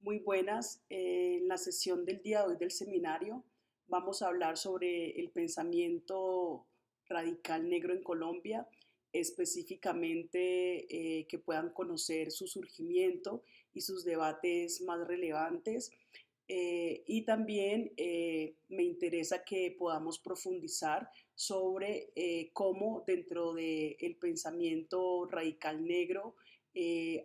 Muy buenas. En la sesión del día de hoy del seminario vamos a hablar sobre el pensamiento radical negro en Colombia, específicamente que puedan conocer su surgimiento y sus debates más relevantes. Y también me interesa que podamos profundizar sobre cómo dentro del pensamiento radical negro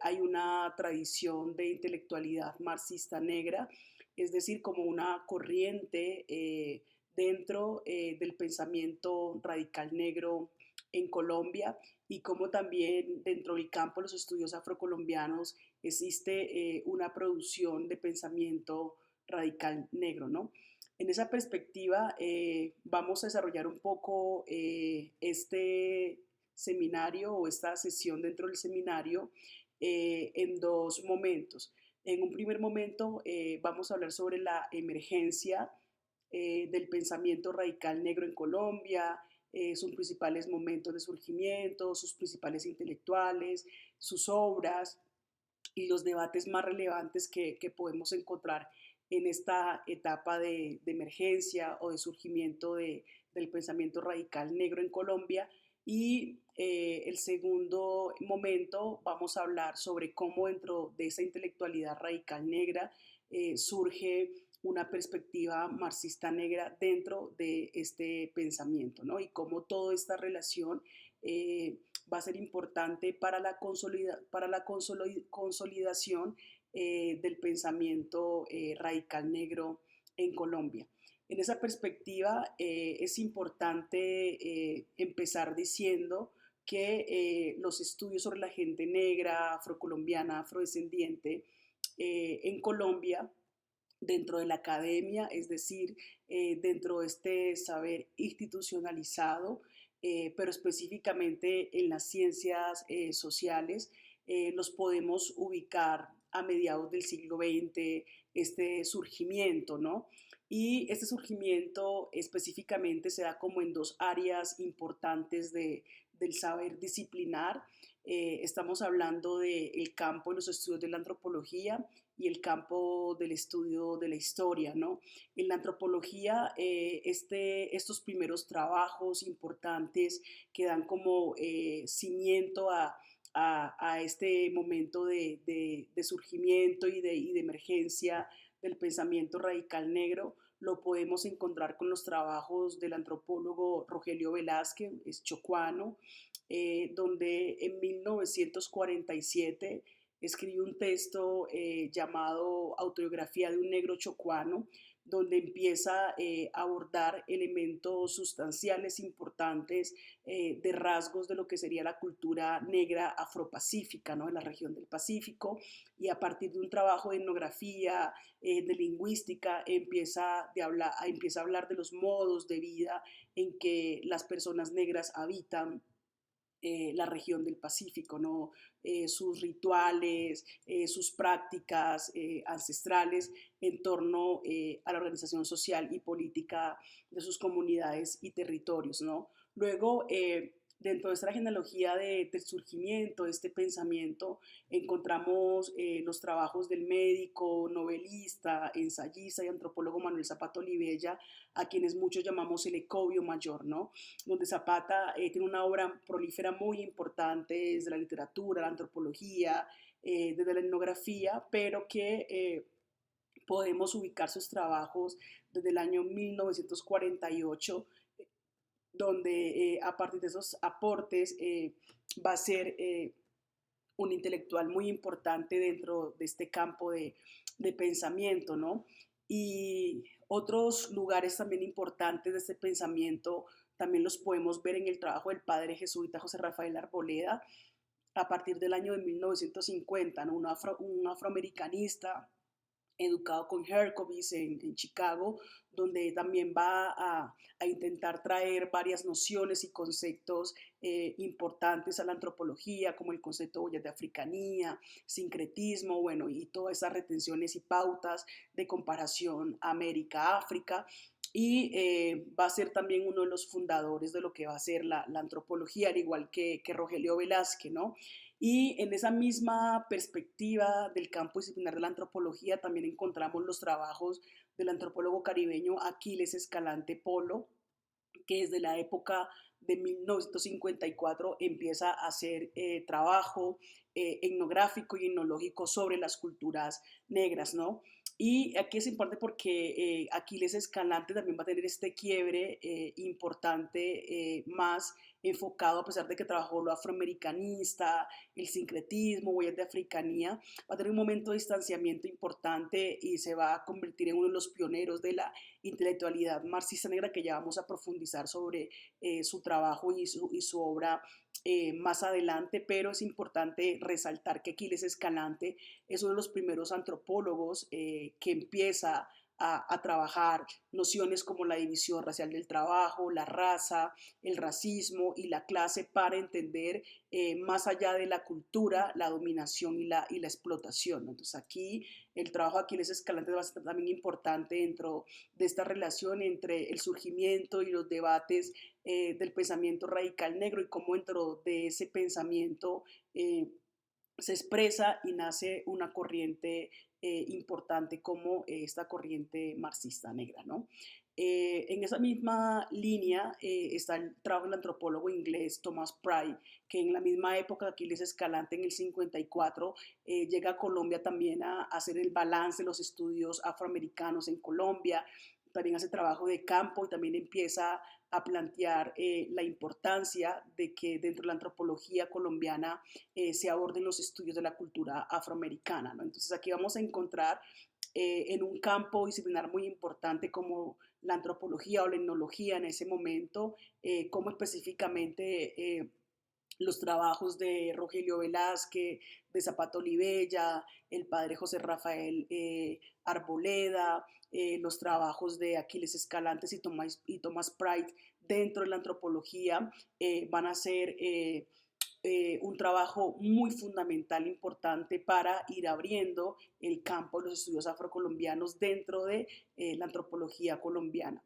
hay una tradición de intelectualidad marxista negra, es decir, como una corriente dentro del pensamiento radical negro en Colombia y como también dentro del campo de los estudios afrocolombianos existe una producción de pensamiento radical negro, ¿no? En esa perspectiva, vamos a desarrollar un poco este seminario o esta sesión dentro del seminario en dos momentos. En un primer momento vamos a hablar sobre la emergencia del pensamiento radical negro en Colombia, sus principales momentos de surgimiento, sus principales intelectuales, sus obras y los debates más relevantes que podemos encontrar en esta etapa de emergencia o de surgimiento del pensamiento radical negro en Colombia. Y el segundo momento vamos a hablar sobre cómo dentro de esa intelectualidad radical negra surge una perspectiva marxista negra dentro de este pensamiento, ¿no? Y cómo toda esta relación va a ser importante para la consolidación del pensamiento radical negro en Colombia. En esa perspectiva es importante empezar diciendo que los estudios sobre la gente negra, afrocolombiana, afrodescendiente en Colombia dentro de la academia, es decir, dentro de este saber institucionalizado, pero específicamente en las ciencias sociales, los podemos ubicar a mediados del siglo XX, este surgimiento, ¿no? Y este surgimiento específicamente se da como en dos áreas importantes del saber disciplinar. Estamos hablando del campo de los estudios de la antropología y el campo del estudio de la historia, ¿no? En la antropología, estos primeros trabajos importantes que dan como cimiento a este momento de surgimiento y de emergencia del pensamiento radical negro, lo podemos encontrar con los trabajos del antropólogo Rogelio Velázquez, es chocuano, donde en 1947 escribió un texto llamado Autobiografía de un negro chocuano, donde empieza a abordar elementos sustanciales importantes de rasgos de lo que sería la cultura negra afropacífica, ¿no? En la región del Pacífico, y a partir de un trabajo de etnografía, de lingüística, empieza a hablar de los modos de vida en que las personas negras habitan la región del Pacífico, ¿no? Sus rituales, sus prácticas ancestrales en torno a la organización social y política de sus comunidades y territorios, ¿no? Luego, dentro de esta genealogía del surgimiento de este pensamiento, encontramos los trabajos del médico, novelista, ensayista y antropólogo Manuel Zapata Olivella, a quienes muchos llamamos el Ecovio Mayor, ¿no? Donde Zapata tiene una obra prolífera muy importante desde la literatura, la antropología, desde la etnografía, pero que podemos ubicar sus trabajos desde el año 1948, donde a partir de esos aportes va a ser un intelectual muy importante dentro de este campo de pensamiento, ¿no? Y otros lugares también importantes de este pensamiento también los podemos ver en el trabajo del padre jesuita José Rafael Arboleda a partir del año de 1950, ¿no? Un afroamericanista educado con Herkovitz en Chicago, donde también va a intentar traer varias nociones y conceptos importantes a la antropología, como el concepto de africanía, sincretismo, bueno, y todas esas retenciones y pautas de comparación América-África. Y va a ser también uno de los fundadores de lo que va a ser la antropología, al igual que Rogelio Velázquez, ¿no? Y en esa misma perspectiva del campo disciplinar de la antropología también encontramos los trabajos del antropólogo caribeño Aquiles Escalante Polo, que desde la época de 1954 empieza a hacer trabajo etnográfico y etnológico sobre las culturas negras, ¿no? Y aquí es importante porque Aquiles Escalante también va a tener este quiebre importante, más enfocado, a pesar de que trabajó lo afroamericanista, el sincretismo, huellas de africanía, va a tener un momento de distanciamiento importante y se va a convertir en uno de los pioneros de la intelectualidad marxista negra, que ya vamos a profundizar sobre su trabajo y su obra más adelante, pero es importante resaltar que Aquiles Escalante es uno de los primeros antropólogos que empieza a trabajar nociones como la división racial del trabajo, la raza, el racismo y la clase para entender más allá de la cultura, la dominación y la explotación. Entonces aquí el trabajo de Aquiles Escalante va a ser también importante dentro de esta relación entre el surgimiento y los debates del pensamiento radical negro y cómo dentro de ese pensamiento se expresa y nace una corriente importante como esta corriente marxista negra, ¿no? En esa misma línea está el trabajo del antropólogo inglés Thomas Pry, que en la misma época de Aquiles Escalante, en el 54, llega a Colombia también a hacer el balance de los estudios afroamericanos en Colombia, también hace trabajo de campo y también empieza a plantear la importancia de que dentro de la antropología colombiana se aborden los estudios de la cultura afroamericana, ¿no? Entonces aquí vamos a encontrar en un campo disciplinar muy importante como la antropología o la etnología en ese momento, como específicamente los trabajos de Rogelio Velázquez, de Zapato Olivella, el padre José Rafael Arboleda, los trabajos de Aquiles Escalantes y Thomas Pride dentro de la antropología van a ser un trabajo muy fundamental, importante para ir abriendo el campo de los estudios afrocolombianos dentro de la antropología colombiana.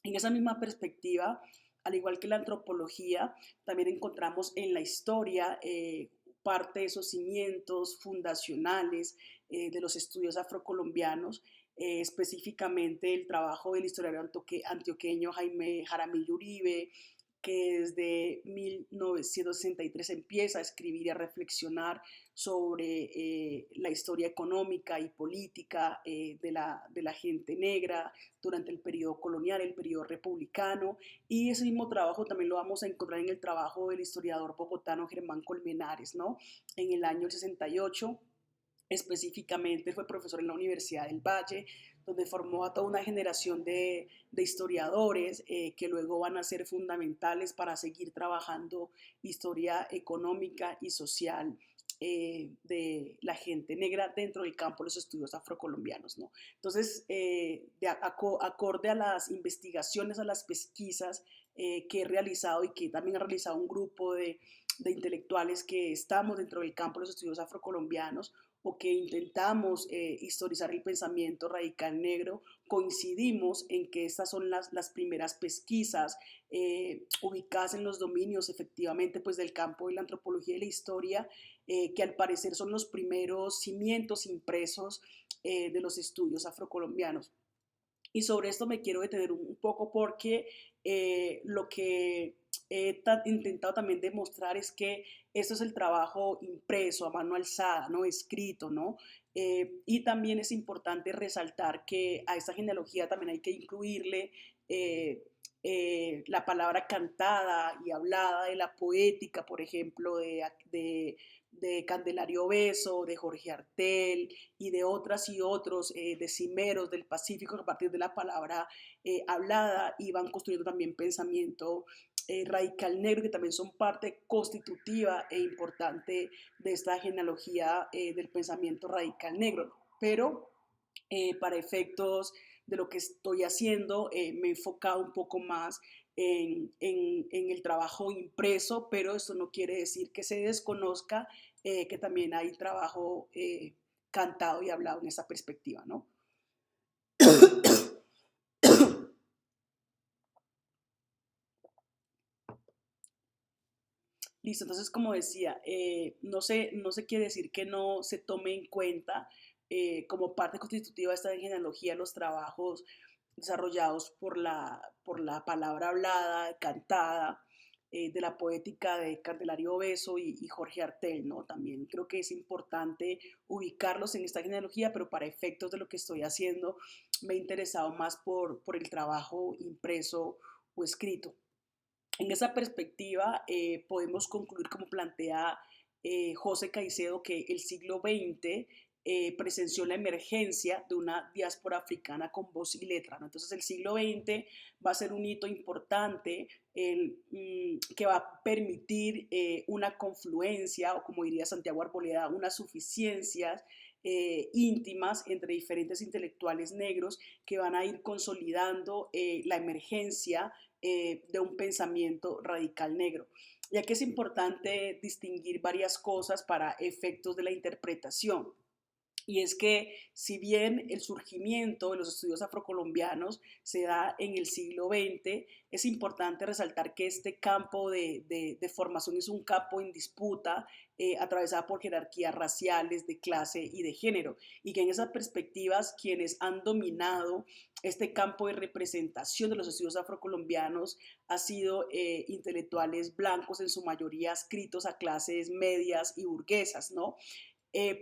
En esa misma perspectiva, al igual que la antropología, también encontramos en la historia parte de esos cimientos fundacionales de los estudios afrocolombianos, específicamente el trabajo del historiador antioqueño Jaime Jaramillo Uribe, que desde 1963 empieza a escribir y a reflexionar sobre la historia económica y política de la gente negra durante el periodo colonial, el periodo republicano, y ese mismo trabajo también lo vamos a encontrar en el trabajo del historiador bogotano Germán Colmenares, ¿no? En el año 68 específicamente fue profesor en la Universidad del Valle, donde formó a toda una generación de historiadores que luego van a ser fundamentales para seguir trabajando historia económica y social de la gente negra dentro del campo de los estudios afrocolombianos, ¿no? Entonces, acorde a las investigaciones, a las pesquisas que he realizado y que también ha realizado un grupo de intelectuales que estamos dentro del campo de los estudios afrocolombianos, o que intentamos historizar el pensamiento radical negro, coincidimos en que estas son las primeras pesquisas ubicadas en los dominios efectivamente pues del campo de la antropología y la historia, que al parecer son los primeros cimientos impresos de los estudios afrocolombianos. Y sobre esto me quiero detener un poco porque lo que he intentado también demostrar es que esto es el trabajo impreso, a mano alzada, ¿no? Escrito, ¿no? Y también es importante resaltar que a esta genealogía también hay que incluirle eh, la palabra cantada y hablada de la poética, por ejemplo, de Candelario Beso, de Jorge Artel y de otras y otros decimeros del Pacífico que a partir de la palabra hablada iban construyendo también pensamiento radical negro, que también son parte constitutiva e importante de esta genealogía del pensamiento radical negro. Pero para efectos de lo que estoy haciendo, me he enfocado un poco más en el trabajo impreso, pero esto no quiere decir que se desconozca que también hay trabajo cantado y hablado en esa perspectiva, ¿no? Listo, entonces como decía, no se quiere decir que no se tome en cuenta como parte constitutiva de esta genealogía los trabajos desarrollados por la palabra hablada, cantada, de la poética de Candelario Beso y Jorge Artel, ¿no? También creo que es importante ubicarlos en esta genealogía, pero para efectos de lo que estoy haciendo me he interesado más por el trabajo impreso o escrito. En esa perspectiva, podemos concluir, como plantea José Caicedo, que el siglo XX presenció la emergencia de una diáspora africana con voz y letra, ¿no? Entonces el siglo XX va a ser un hito importante que va a permitir una confluencia, o como diría Santiago Arboleda, unas suficiencias íntimas entre diferentes intelectuales negros que van a ir consolidando la emergencia de un pensamiento radical negro. Ya que es importante distinguir varias cosas para efectos de la interpretación. Y es que si bien el surgimiento de los estudios afrocolombianos se da en el siglo XX, es importante resaltar que este campo de formación es un campo en disputa, atravesada por jerarquías raciales, de clase y de género, y que en esas perspectivas quienes han dominado este campo de representación de los estudios afrocolombianos han sido intelectuales blancos, en su mayoría adscritos a clases medias y burguesas, ¿no?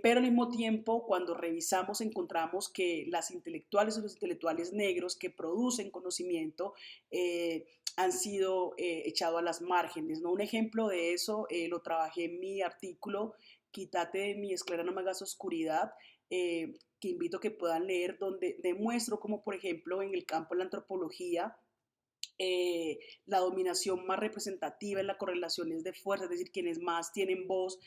Pero al mismo tiempo, cuando revisamos, encontramos que las intelectuales y los intelectuales negros que producen conocimiento han sido echados a las márgenes, ¿no? Un ejemplo de eso lo trabajé en mi artículo Quítate de mi esclera, no me hagas oscuridad, que invito a que puedan leer, donde demuestro cómo, por ejemplo, en el campo de la antropología, la dominación más representativa en las correlaciones de fuerza, es decir, quienes más tienen voz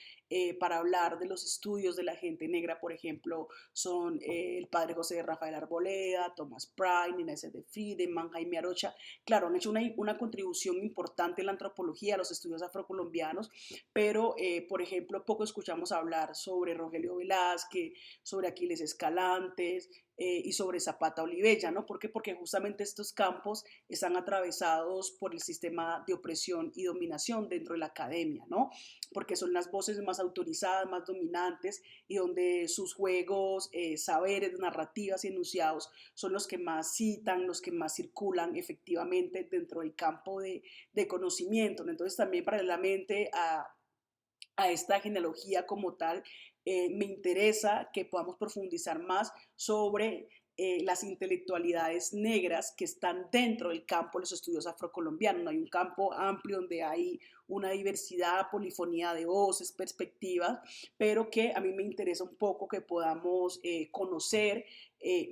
para hablar de los estudios de la gente negra, por ejemplo, son el padre José de Rafael Arboleda, Thomas Pryne, Inés de Friedemann, Jaime Arocha. Claro, han hecho una contribución importante en la antropología, a los estudios afrocolombianos, pero, por ejemplo, poco escuchamos hablar sobre Rogelio Velázquez, sobre Aquiles Escalantes, y sobre Zapata Olivella, ¿no? ¿Por qué? Porque justamente estos campos están atravesados por el sistema de opresión y dominación dentro de la academia, ¿no? Porque son las voces más autorizadas, más dominantes y donde sus juegos, saberes, narrativas y enunciados son los que más citan, los que más circulan efectivamente dentro del campo de conocimiento, ¿no? Entonces también paralelamente a esta genealogía como tal, me interesa que podamos profundizar más sobre las intelectualidades negras que están dentro del campo de los estudios afrocolombianos. ¿No? Hay un campo amplio donde hay una diversidad, polifonía de voces, perspectivas, pero que a mí me interesa un poco que podamos conocer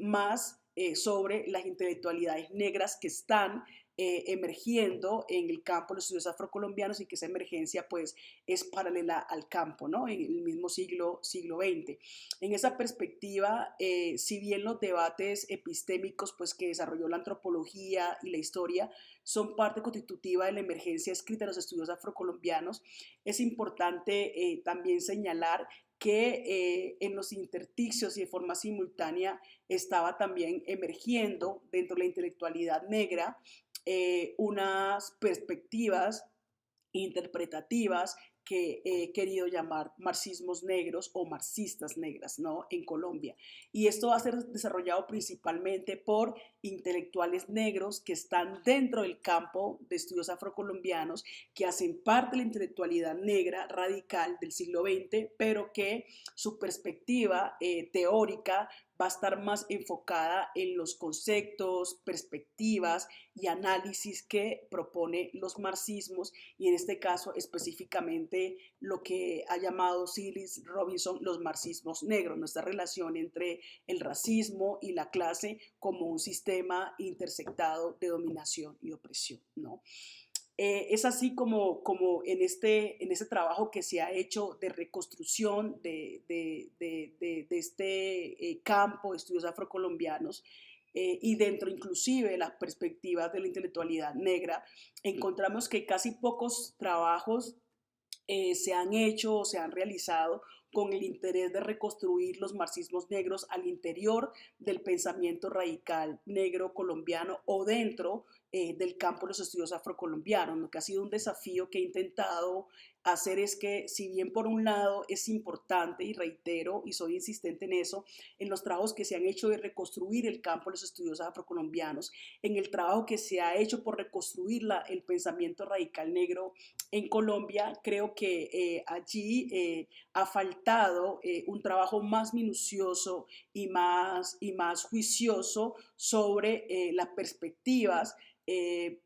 más sobre las intelectualidades negras que están emergiendo en el campo de los estudios afrocolombianos y que esa emergencia pues es paralela al campo, ¿no? En el mismo siglo XX. En esa perspectiva, si bien los debates epistémicos pues que desarrolló la antropología y la historia son parte constitutiva de la emergencia escrita de los estudios afrocolombianos, es importante también señalar que en los intersticios y de forma simultánea estaba también emergiendo dentro de la intelectualidad negra unas perspectivas interpretativas que he querido llamar marxismos negros o marxistas negras, ¿no? En Colombia. Y esto va a ser desarrollado principalmente por intelectuales negros que están dentro del campo de estudios afrocolombianos, que hacen parte de la intelectualidad negra radical del siglo XX, pero que su perspectiva teórica va a estar más enfocada en los conceptos, perspectivas y análisis que propone los marxismos y en este caso específicamente lo que ha llamado Silis Robinson los marxismos negros, nuestra relación entre el racismo y la clase como un sistema intersectado de dominación y opresión, ¿no? Es así como en este trabajo que se ha hecho de reconstrucción de este campo de estudios afrocolombianos y dentro inclusive de las perspectivas de la intelectualidad negra, encontramos que casi pocos trabajos se han hecho o se han realizado con el interés de reconstruir los marxismos negros al interior del pensamiento radical negro colombiano o dentro del campo de los estudios afrocolombianos. Lo que ha sido un desafío que he intentado hacer es que, si bien por un lado es importante, y reitero y soy insistente en eso, en los trabajos que se han hecho de reconstruir el campo de los estudios afrocolombianos, en el trabajo que se ha hecho por reconstruir el pensamiento radical negro en Colombia, creo que allí ha faltado un trabajo más minucioso y más juicioso sobre las perspectivas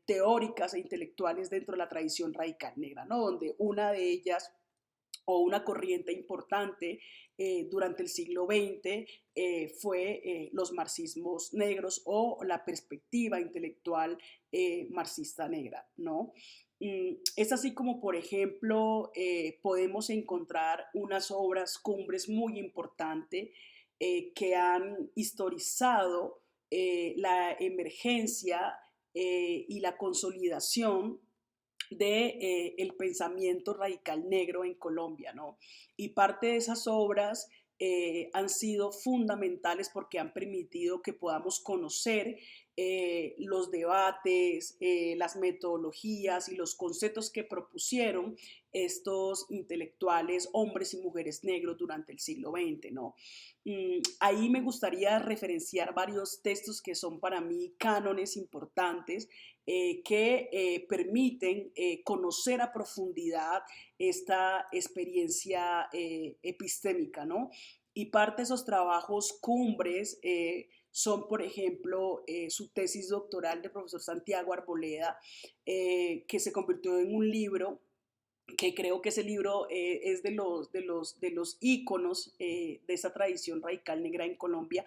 teóricas e intelectuales dentro de la tradición radical negra, ¿no? Donde una de ellas, o una corriente importante durante el siglo XX, fue los marxismos negros o la perspectiva intelectual marxista negra, ¿no? Es así como, por ejemplo, podemos encontrar unas obras cumbres muy importantes que han historizado la emergencia y la consolidación de el pensamiento radical negro en Colombia, ¿no? Y parte de esas obras han sido fundamentales porque han permitido que podamos conocer los debates, las metodologías y los conceptos que propusieron estos intelectuales, hombres y mujeres negros durante el siglo XX, ¿no? Ahí me gustaría referenciar varios textos que son para mí cánones importantes que permiten conocer a profundidad esta experiencia epistémica, ¿no? Y parte de esos trabajos cumbres son, por ejemplo, su tesis doctoral del profesor Santiago Arboleda, que se convirtió en un libro que creo que ese libro es de los íconos de esa tradición radical negra en Colombia,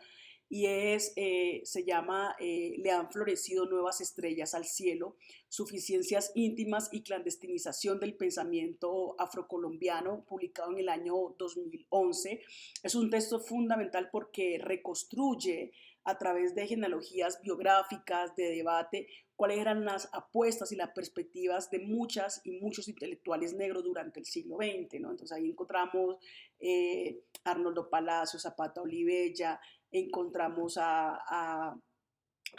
y se llama Le han florecido nuevas estrellas al cielo, suficiencias íntimas y clandestinización del pensamiento afrocolombiano, publicado en el año 2011. Es un texto fundamental porque reconstruye a través de genealogías biográficas, de debate, cuáles eran las apuestas y las perspectivas de muchas y muchos intelectuales negros durante el siglo XX, ¿no? Entonces ahí encontramos Arnoldo Palacio, Zapata Olivella, encontramos a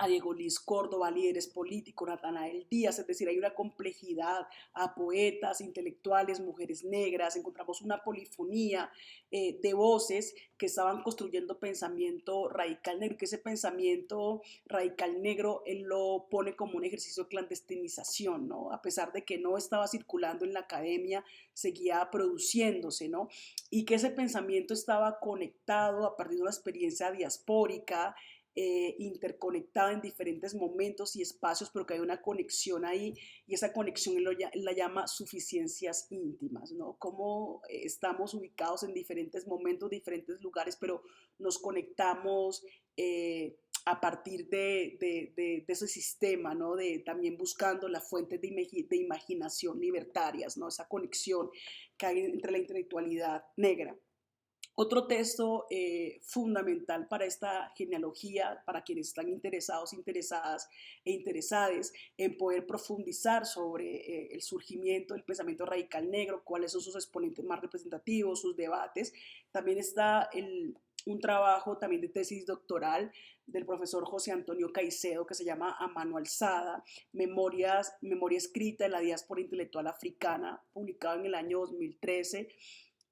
Diego Luis Córdoba, líderes políticos, Natanael Díaz, es decir, hay una complejidad, a poetas, intelectuales, mujeres negras, encontramos una polifonía de voces que estaban construyendo pensamiento radical negro, que ese pensamiento radical negro él lo pone como un ejercicio de clandestinización, ¿no? A pesar de que no estaba circulando en la academia, seguía produciéndose, ¿no? Y que ese pensamiento estaba conectado a partir de una experiencia diaspórica, interconectada en diferentes momentos y espacios, pero que hay una conexión ahí, y esa conexión él la llama suficiencias íntimas, ¿no? Cómo estamos ubicados en diferentes momentos, diferentes lugares, pero nos conectamos a partir de ese sistema, ¿no? De también buscando las fuentes de imaginación libertarias, ¿no? Esa conexión que hay entre la intelectualidad negra. Otro texto fundamental para esta genealogía, para quienes están interesados, interesadas e interesadas en poder profundizar sobre el surgimiento del pensamiento radical negro, cuáles son sus exponentes más representativos, sus debates. También está un trabajo también de tesis doctoral del profesor José Antonio Caicedo, que se llama A mano alzada, memoria escrita de la diáspora intelectual africana, publicado en el año 2013.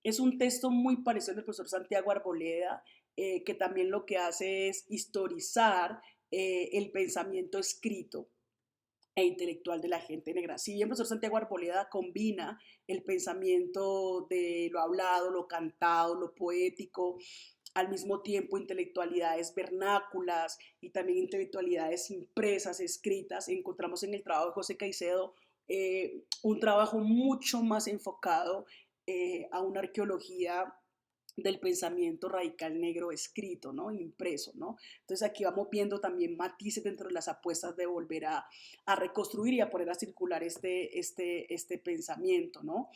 Es un texto muy parecido al del profesor Santiago Arboleda, que también lo que hace es historizar el pensamiento escrito e intelectual de la gente negra. Si bien el profesor Santiago Arboleda combina el pensamiento de lo hablado, lo cantado, lo poético, al mismo tiempo intelectualidades vernáculas y también intelectualidades impresas, escritas, encontramos en el trabajo de José Caicedo un trabajo mucho más enfocado a una arqueología del pensamiento radical negro escrito, ¿no? Impreso, ¿no? Entonces aquí vamos viendo también matices dentro de las apuestas de volver a reconstruir y a poner a circular este pensamiento, ¿no?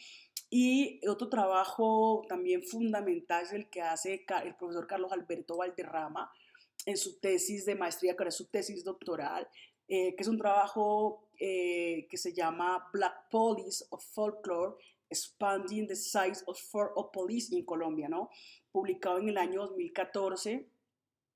Y otro trabajo también fundamental es el que hace el profesor Carlos Alberto Valderrama en su tesis de maestría, que era su tesis doctoral, que es un trabajo que se llama Black Police of Folklore, Expanding the Size of Police in Colombia, ¿no? Publicado en el año 2014,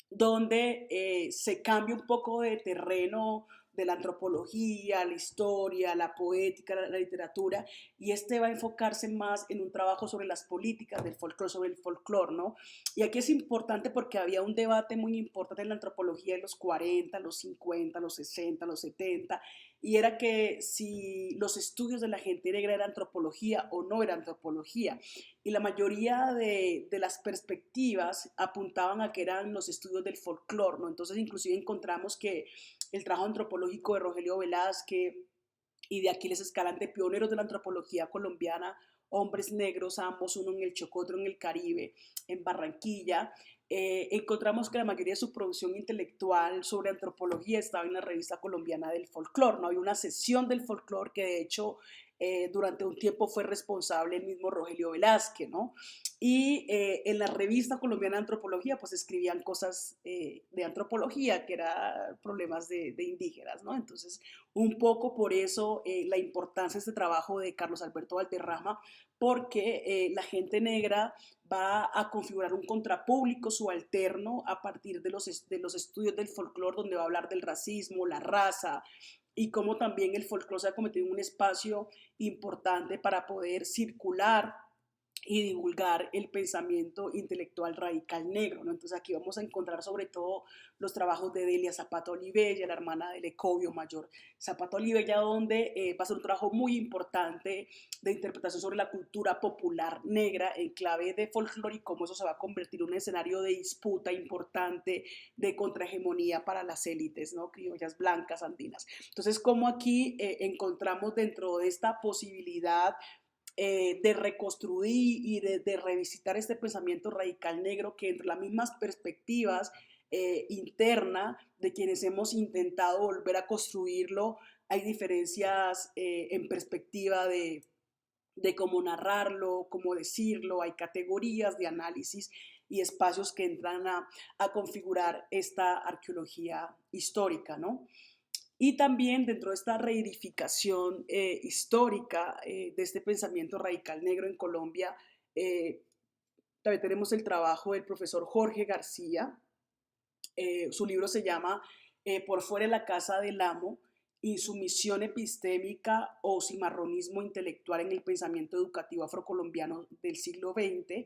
donde se cambia un poco de terreno, de la antropología, la historia, la poética, la literatura, y este va a enfocarse más en un trabajo sobre las políticas del folclore, sobre el folclore, ¿no? Y aquí es importante porque había un debate muy importante en la antropología en los 40, los 50, los 60, los 70, y era que si los estudios de la gente negra era antropología o no era antropología. Y la mayoría de las perspectivas apuntaban a que eran los estudios del folclore, ¿no? Entonces, inclusive encontramos que el trabajo antropológico de Rogelio Velázquez y de Aquiles Escalante, pioneros de la antropología colombiana, hombres negros, ambos, uno en el Chocó, otro en el Caribe, en Barranquilla, encontramos que la mayoría de su producción intelectual sobre antropología estaba en la revista colombiana del folclore, ¿no? Había una sesión del folclore que de hecho durante un tiempo fue responsable el mismo Rogelio Velázquez, ¿no? Y en la revista colombiana de antropología pues escribían cosas de antropología, que eran problemas de indígenas, ¿no? Entonces, un poco por eso la importancia de este trabajo de Carlos Alberto Valderrama, porque la gente negra va a configurar un contrapúblico subalterno a partir de los estudios del folclore, donde va a hablar del racismo, la raza, y cómo también el folclore se ha convertido en un espacio importante para poder circular y divulgar el pensamiento intelectual radical negro, ¿no? Entonces aquí vamos a encontrar sobre todo los trabajos de Delia Zapata Olivella, la hermana de Lecovio Mayor Zapata Olivella, donde va a ser un trabajo muy importante de interpretación sobre la cultura popular negra en clave de folclore y cómo eso se va a convertir en un escenario de disputa importante, de contrahegemonía para las élites, ¿no? Criollas blancas andinas. Entonces, como aquí encontramos dentro de esta posibilidad de reconstruir y de revisitar este pensamiento radical negro que entre las mismas perspectivas interna de quienes hemos intentado volver a construirlo, hay diferencias en perspectiva de cómo narrarlo, cómo decirlo, hay categorías de análisis y espacios que entran a configurar esta arqueología histórica, ¿no? Y también dentro de esta reedificación histórica de este pensamiento radical negro en Colombia, eh, también tenemos el trabajo del profesor Jorge García. Su libro se llama Por fuera de la casa del amo, insumisión epistémica o cimarronismo intelectual en el pensamiento educativo afrocolombiano del siglo XX.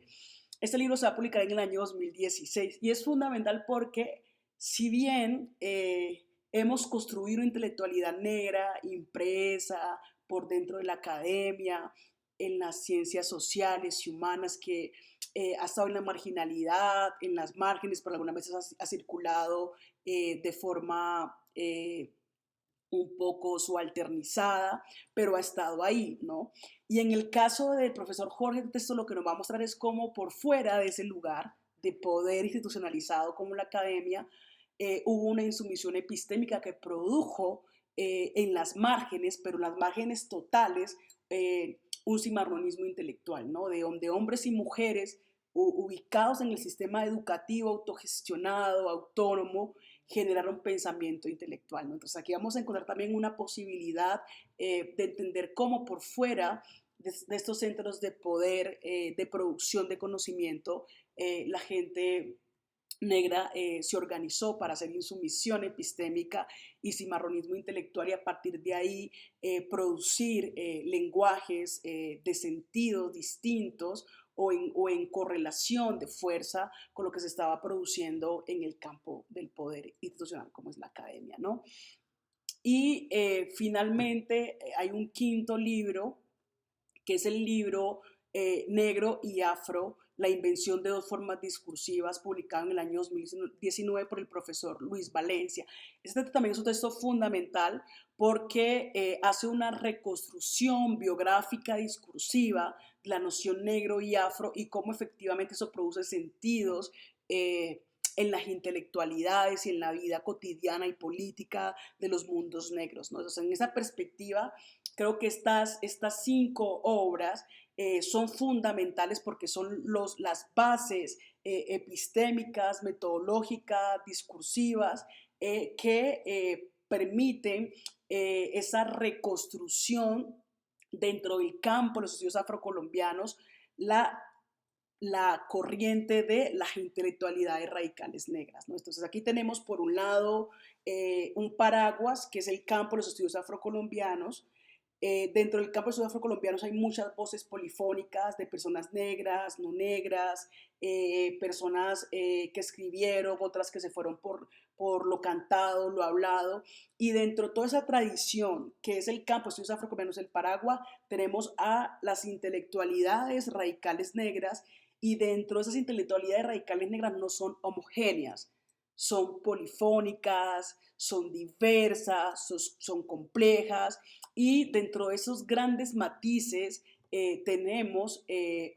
Este libro se va a publicar en el año 2016 y es fundamental porque si bien hemos construido intelectualidad negra, impresa por dentro de la academia, en las ciencias sociales y humanas, que ha estado en la marginalidad, en las márgenes, pero algunas veces ha circulado de forma un poco subalternizada, pero ha estado ahí, ¿no? Y en el caso del profesor Jorge Testo, lo que nos va a mostrar es cómo por fuera de ese lugar de poder institucionalizado como la academia, hubo una insumisión epistémica que produjo en las márgenes, pero en las márgenes totales, un cimarronismo intelectual, ¿no? De hombres y mujeres ubicados en el sistema educativo autogestionado, autónomo, generaron pensamiento intelectual, ¿no? Entonces aquí vamos a encontrar también una posibilidad de entender cómo por fuera de estos centros de poder, de producción de conocimiento, la gente negra se organizó para hacer insumisión epistémica y cimarronismo intelectual y a partir de ahí producir lenguajes de sentidos distintos o en correlación de fuerza con lo que se estaba produciendo en el campo del poder institucional como es la academia, ¿no? Y finalmente hay un quinto libro que es el libro Negro y Afro, la invención de dos formas discursivas, publicado en el año 2019 por el profesor Luis Valencia. Este también es un texto fundamental porque hace una reconstrucción biográfica discursiva de la noción negro y afro y cómo efectivamente eso produce sentidos en las intelectualidades y en la vida cotidiana y política de los mundos negros, ¿no? Entonces, en esa perspectiva, creo que estas cinco obras son fundamentales porque son las bases epistémicas, metodológicas, discursivas, que permiten esa reconstrucción dentro del campo de los estudios afrocolombianos, la la corriente de las intelectualidades radicales negras, ¿no? Entonces aquí tenemos por un lado un paraguas que es el campo de los estudios afrocolombianos. Dentro del campo de estudios afrocolombianos hay muchas voces polifónicas de personas negras, no negras, personas que escribieron, otras que se fueron por lo cantado, lo hablado, y dentro de toda esa tradición que es el campo de estudios afrocolombianos, el Paraguas, tenemos a las intelectualidades radicales negras, y dentro de esas intelectualidades radicales negras no son homogéneas, son polifónicas, son diversas, son complejas, y dentro de esos grandes matices tenemos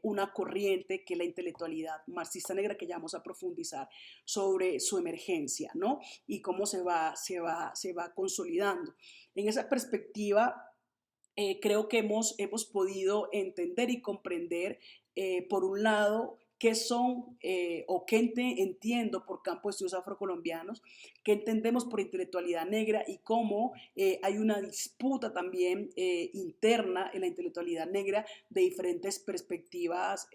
una corriente que es la intelectualidad marxista negra, que ya vamos a profundizar sobre su emergencia, ¿no? Y cómo se va consolidando. En esa perspectiva, creo que hemos podido entender y comprender, por un lado, qué son o qué entiendo por campo de estudios afrocolombianos, qué entendemos por intelectualidad negra, y cómo hay una disputa también interna en la intelectualidad negra de diferentes perspectivas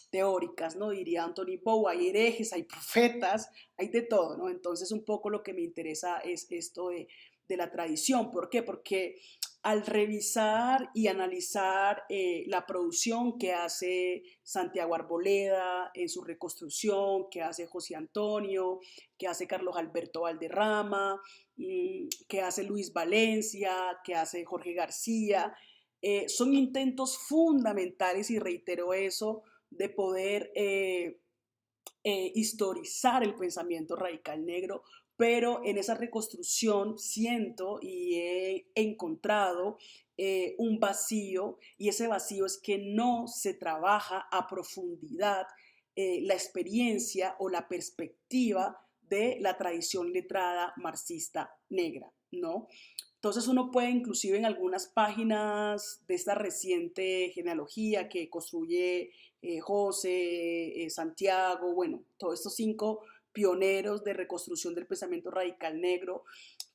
teóricas, ¿no? Diría Anthony Bow, hay herejes, hay profetas, hay de todo, ¿no? Entonces un poco lo que me interesa es esto de la tradición. ¿Por qué? Porque al revisar y analizar la producción que hace Santiago Arboleda en su reconstrucción, que hace José Antonio, que hace Carlos Alberto Valderrama, que hace Luis Valencia, que hace Jorge García, son intentos fundamentales, y reitero eso, de poder historizar el pensamiento radical negro, pero en esa reconstrucción siento y he encontrado un vacío, y ese vacío es que no se trabaja a profundidad la experiencia o la perspectiva de la tradición letrada marxista negra, ¿no? Entonces uno puede inclusive en algunas páginas de esta reciente genealogía que construye José, Santiago, bueno, todos estos 5 pioneros de reconstrucción del pensamiento radical negro,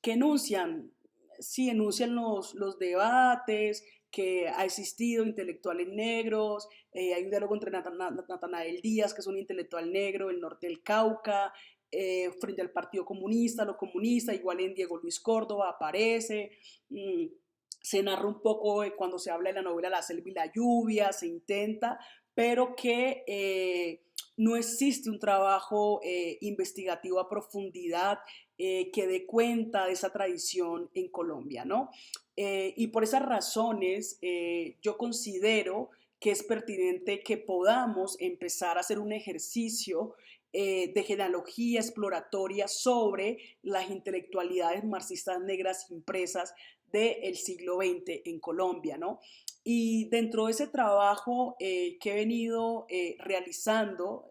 que enuncian, sí, enuncian los debates, que ha existido intelectuales negros, hay un diálogo entre Natanael Díaz, que es un intelectual negro del norte del Cauca, frente al Partido Comunista, lo comunista, igual en Diego Luis Córdoba aparece, se narra un poco cuando se habla de la novela La selva y la lluvia, se intenta, pero que no existe un trabajo investigativo a profundidad que dé cuenta de esa tradición en Colombia, ¿no? Y por esas razones yo considero que es pertinente que podamos empezar a hacer un ejercicio de genealogía exploratoria sobre las intelectualidades marxistas negras impresas del siglo XX en Colombia, ¿no? Y dentro de ese trabajo que he venido realizando,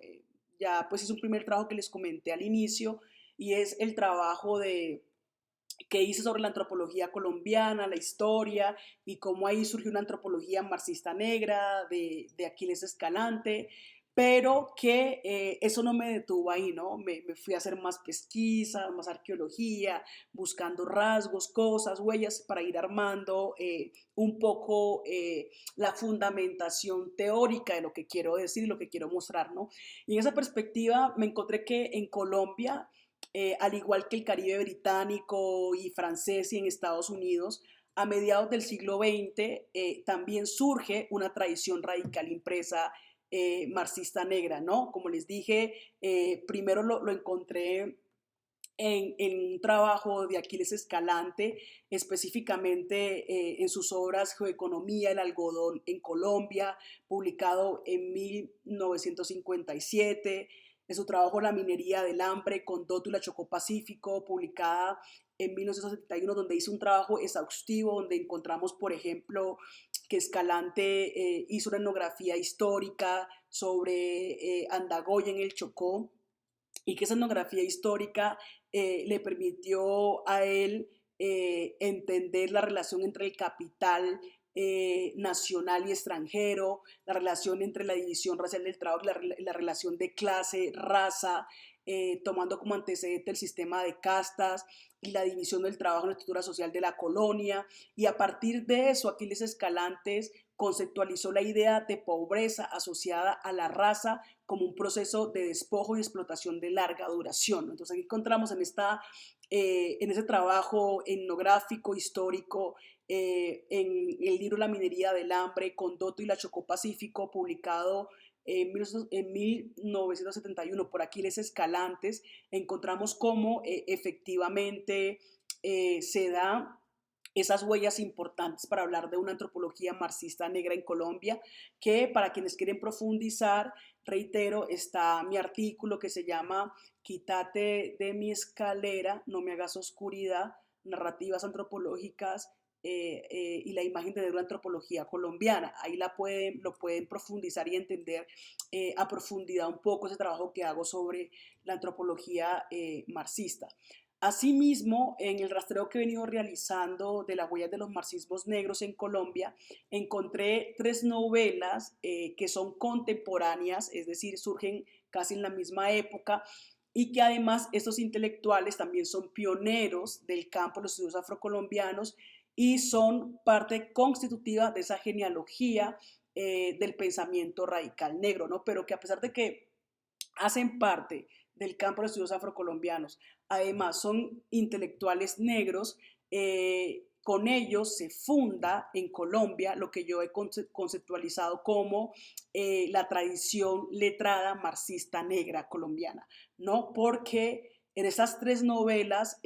ya pues es un primer trabajo que les comenté al inicio, y es el trabajo que hice sobre la antropología colombiana, la historia, y cómo ahí surgió una antropología marxista negra de Aquiles Escalante, pero que eso no me detuvo ahí, ¿no? Me fui a hacer más pesquisa, más arqueología, buscando rasgos, cosas, huellas, para ir armando un poco la fundamentación teórica de lo que quiero decir y lo que quiero mostrar, ¿no? Y en esa perspectiva me encontré que en Colombia, al igual que el Caribe británico y francés y en Estados Unidos, a mediados del siglo XX también surge una tradición radical impresa marxista negra, ¿no? Como les dije, primero lo encontré en un trabajo de Aquiles Escalante, específicamente en sus obras Geoeconomía, el algodón en Colombia, publicado en 1957, en su trabajo La minería del hambre, Condotto y la Chocó Pacífico, publicada en 1971, donde hizo un trabajo exhaustivo, donde encontramos, por ejemplo, que Escalante hizo una etnografía histórica sobre Andagoya en el Chocó, y que esa etnografía histórica le permitió a él entender la relación entre el capital nacional y extranjero, la relación entre la división racial del trabajo, la relación de clase, raza, tomando como antecedente el sistema de castas y la división del trabajo en la estructura social de la colonia. Y a partir de eso, Aquiles Escalantes conceptualizó la idea de pobreza asociada a la raza como un proceso de despojo y explotación de larga duración. Entonces aquí encontramos en ese trabajo etnográfico, histórico, en el libro La minería del hambre, Condoto y la Chocó Pacífico, publicado en 1971 por Aquiles Escalantes, encontramos cómo efectivamente se da esas huellas importantes para hablar de una antropología marxista negra en Colombia, que para quienes quieren profundizar, reitero, está mi artículo que se llama Quítate de mi escalera, no me hagas oscuridad, narrativas antropológicas y la imagen de una antropología colombiana. Ahí lo pueden profundizar y entender a profundidad un poco ese trabajo que hago sobre la antropología marxista. Asimismo, en el rastreo que he venido realizando de las huellas de los marxismos negros en Colombia, encontré 3 novelas que son contemporáneas, es decir, surgen casi en la misma época y que además estos intelectuales también son pioneros del campo de los estudios afrocolombianos y son parte constitutiva de esa genealogía del pensamiento radical negro, ¿no? Pero que a pesar de que hacen parte del campo de los estudios afrocolombianos, además son intelectuales negros, con ellos se funda en Colombia lo que yo he conceptualizado como la tradición letrada marxista negra colombiana, ¿no? Porque en esas 3 novelas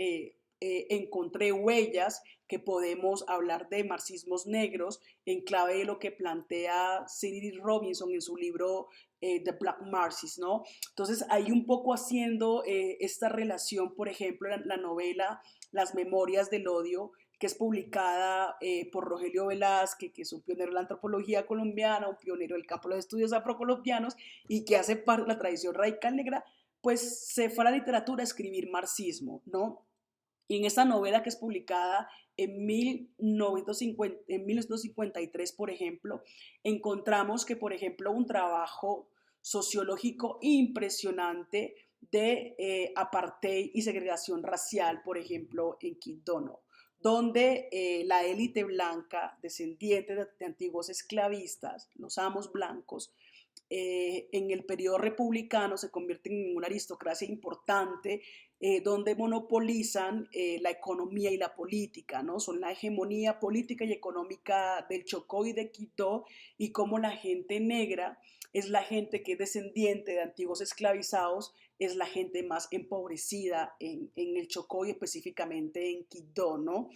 encontré huellas que podemos hablar de marxismos negros en clave de lo que plantea Cyril Robinson en su libro The Black Marxists, ¿no? Entonces, ahí un poco haciendo esta relación, por ejemplo, la novela Las Memorias del Odio, que es publicada por Rogelio Velázquez, que es un pionero de la antropología colombiana, un pionero del campo de los estudios afrocolombianos y que hace parte de la tradición radical negra, pues se fue a la literatura a escribir marxismo, ¿no? Y en esta novela que es publicada en 1953, por ejemplo, encontramos que, por ejemplo, un trabajo sociológico impresionante de apartheid y segregación racial, por ejemplo, en Quindono, donde la élite blanca, descendiente de antiguos esclavistas, los amos blancos, en el periodo republicano se convierten en una aristocracia importante donde monopolizan la economía y la política, ¿no? Son la hegemonía política y económica del Chocó y de Quito y como la gente negra es la gente que es descendiente de antiguos esclavizados, es la gente más empobrecida en el Chocó y específicamente en Quito, ¿no?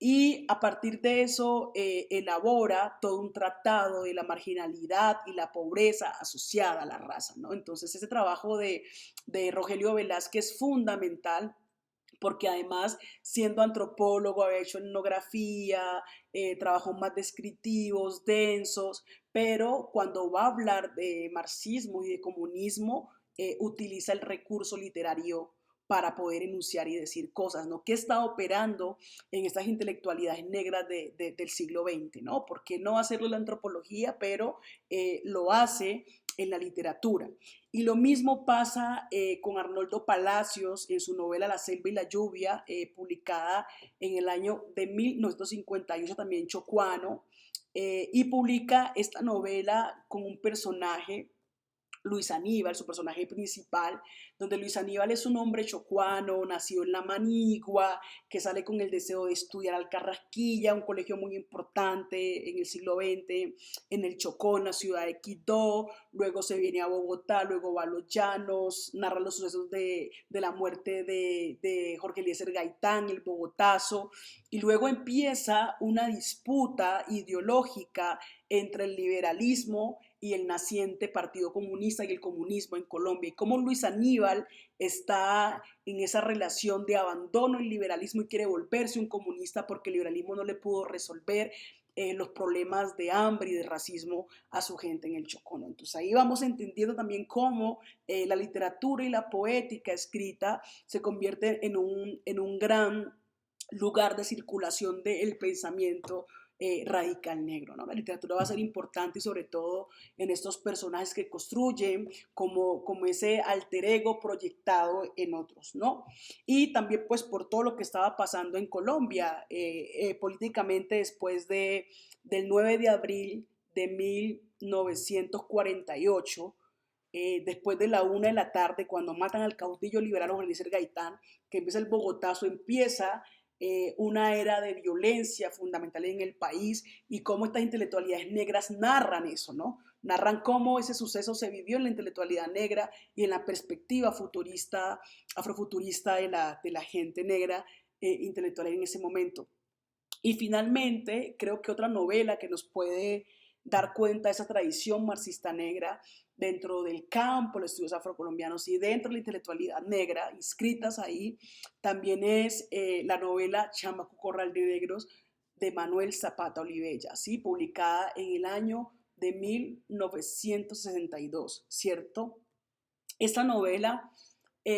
Y a partir de eso elabora todo un tratado de la marginalidad y la pobreza asociada a la raza, ¿no? Entonces ese trabajo de Rogelio Velázquez es fundamental porque además siendo antropólogo había hecho etnografía, trabajos más descriptivos, densos, pero cuando va a hablar de marxismo y de comunismo, utiliza el recurso literario para poder enunciar y decir cosas, ¿no? ¿Qué está operando en estas intelectualidades negras del siglo XX, ¿no? ¿Por qué no hacerlo en la antropología, pero lo hace en la literatura? Y lo mismo pasa con Arnoldo Palacios en su novela La selva y la lluvia, publicada en el año de 1958, también chocuano, y publica esta novela con un personaje Luis Aníbal, su personaje principal, donde Luis Aníbal es un hombre chocuano, nacido en La Manigua, que sale con el deseo de estudiar al Carrasquilla, un colegio muy importante en el siglo XX, en el Chocó, en la ciudad de Quito, luego se viene a Bogotá, luego va a Los Llanos, narra los sucesos de la muerte de Jorge Eliezer Gaitán, el Bogotazo, y luego empieza una disputa ideológica entre el liberalismo y el naciente Partido Comunista y el comunismo en Colombia, y cómo Luis Aníbal está en esa relación de abandono del liberalismo y quiere volverse un comunista porque el liberalismo no le pudo resolver los problemas de hambre y de racismo a su gente en el Chocó, ¿no? Entonces ahí vamos entendiendo también cómo la literatura y la poética escrita se convierten en un gran lugar de circulación del pensamiento radical negro, ¿no? La literatura va a ser importante y sobre todo en estos personajes que construyen como ese alter ego proyectado en otros, ¿no? Y también pues por todo lo que estaba pasando en Colombia políticamente después del 9 de abril de 1948, después de la 1 de la tarde, cuando matan al caudillo liberal Eliezer Gaitán, que empieza el Bogotazo, empieza una era de violencia fundamental en el país y cómo estas intelectualidades negras narran eso, ¿no? Narran cómo ese suceso se vivió en la intelectualidad negra y en la perspectiva futurista, afrofuturista de la gente negra intelectual en ese momento. Y finalmente, creo que otra novela que nos puede dar cuenta de esa tradición marxista negra dentro del campo, los estudios afrocolombianos y dentro de la intelectualidad negra, inscritas ahí, también es la novela Chamaco Corral de Negros de Manuel Zapata Olivella, ¿sí? Publicada en el año de 1962, ¿cierto? Esta novela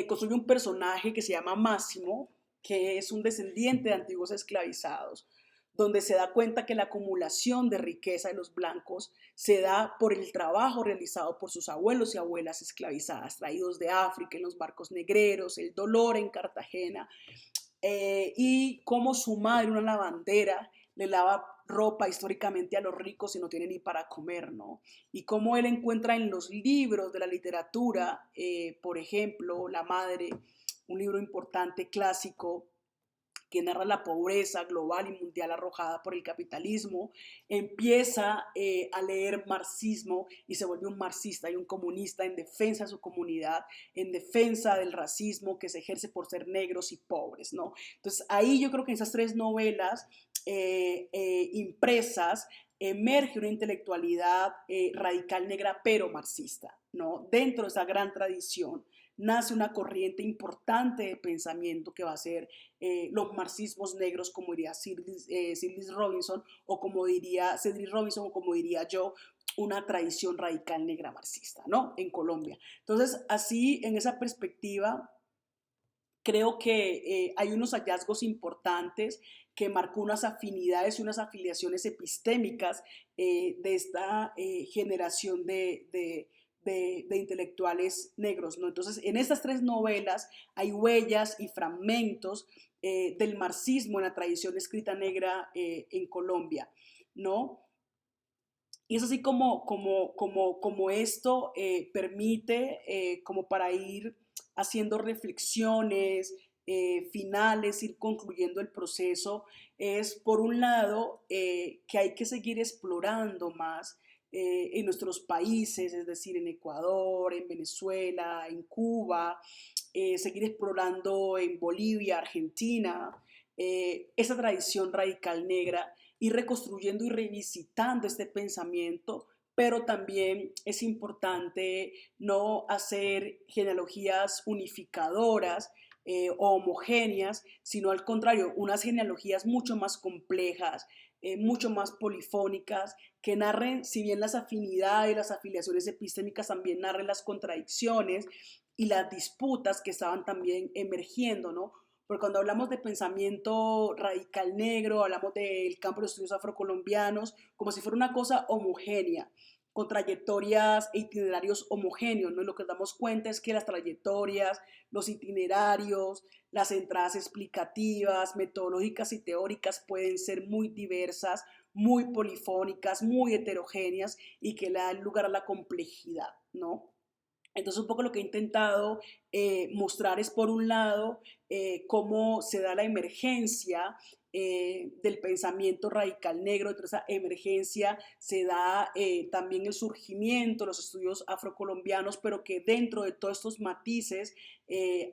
construye un personaje que se llama Máximo, que es un descendiente de antiguos esclavizados, donde se da cuenta que la acumulación de riqueza de los blancos se da por el trabajo realizado por sus abuelos y abuelas esclavizadas, traídos de África en los barcos negreros, el dolor en Cartagena, y cómo su madre, una lavandera, le lava ropa históricamente a los ricos y no tienen ni para comer, ¿no? Y cómo él encuentra en los libros de la literatura, por ejemplo, La Madre, un libro importante, clásico, que narra la pobreza global y mundial arrojada por el capitalismo, empieza a leer marxismo y se vuelve un marxista y un comunista en defensa de su comunidad, en defensa del racismo que se ejerce por ser negros y pobres, ¿no? Entonces ahí yo creo que en esas tres novelas impresas emerge una intelectualidad radical negra pero marxista, ¿no? Dentro de esa gran tradición nace una corriente importante de pensamiento que va a ser los marxismos negros, como diría Cyril Robinson, o como diría Cedric Robinson, o como diría yo, una tradición radical negra marxista, ¿no? En Colombia. Entonces, así, en esa perspectiva, creo que hay unos hallazgos importantes que marcó unas afinidades y unas afiliaciones epistémicas de esta generación de intelectuales negros, ¿no? Entonces, en estas tres novelas hay huellas y fragmentos del marxismo en la tradición escrita negra en Colombia, ¿no? Y es así como esto permite como para ir haciendo reflexiones finales, ir concluyendo el proceso, es por un lado que hay que seguir explorando más en nuestros países, es decir, en Ecuador, en Venezuela, en Cuba, seguir explorando en Bolivia, Argentina, esa tradición radical negra, ir reconstruyendo y revisitando este pensamiento, pero también es importante no hacer genealogías unificadoras o homogéneas, sino al contrario, unas genealogías mucho más complejas, mucho más polifónicas, que narren, si bien las afinidades, las afiliaciones epistémicas, también narren las contradicciones y las disputas que estaban también emergiendo, ¿no? Porque cuando hablamos de pensamiento radical negro, hablamos del campo de estudios afrocolombianos, como si fuera una cosa homogénea, con trayectorias e itinerarios homogéneos, ¿no? Y lo que nos damos cuenta es que las trayectorias, los itinerarios, las entradas explicativas, metodológicas y teóricas pueden ser muy diversas, muy polifónicas, muy heterogéneas y que le dan lugar a la complejidad, ¿no? Entonces, un poco lo que he intentado mostrar es, por un lado, cómo se da la emergencia del pensamiento radical negro. Dentro de esa emergencia se da también el surgimiento de los estudios afrocolombianos, pero que dentro de todos estos matices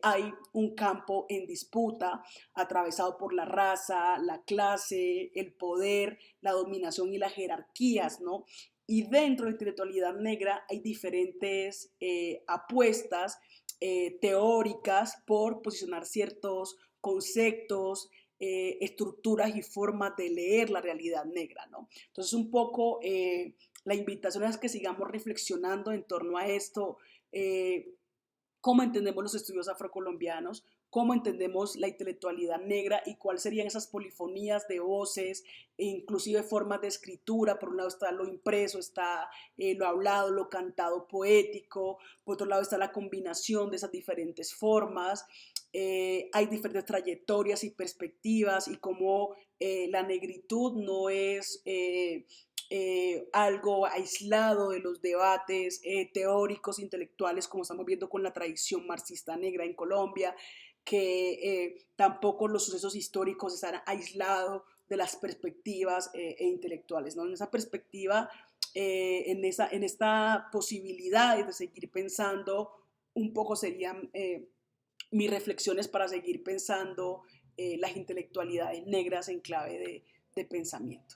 hay un campo en disputa atravesado por la raza, la clase, el poder, la dominación y las jerarquías, ¿no? Y dentro de la intelectualidad negra hay diferentes apuestas teóricas por posicionar ciertos conceptos, estructuras y formas de leer la realidad negra, ¿no? Entonces, un poco la invitación es que sigamos reflexionando en torno a esto, eh, cómo entendemos los estudios afrocolombianos, cómo entendemos la intelectualidad negra y cuáles serían esas polifonías de voces e inclusive formas de escritura. Por un lado está lo impreso, está lo hablado, lo cantado poético, por otro lado está la combinación de esas diferentes formas. Hay diferentes trayectorias y perspectivas y cómo la negritud no es algo aislado de los debates teóricos, intelectuales, como estamos viendo con la tradición marxista negra en Colombia, que tampoco los sucesos históricos están aislados de las perspectivas e intelectuales, ¿no? En esa perspectiva, en esta posibilidad de seguir pensando, un poco serían mis reflexiones para seguir pensando las intelectualidades negras en clave de pensamiento.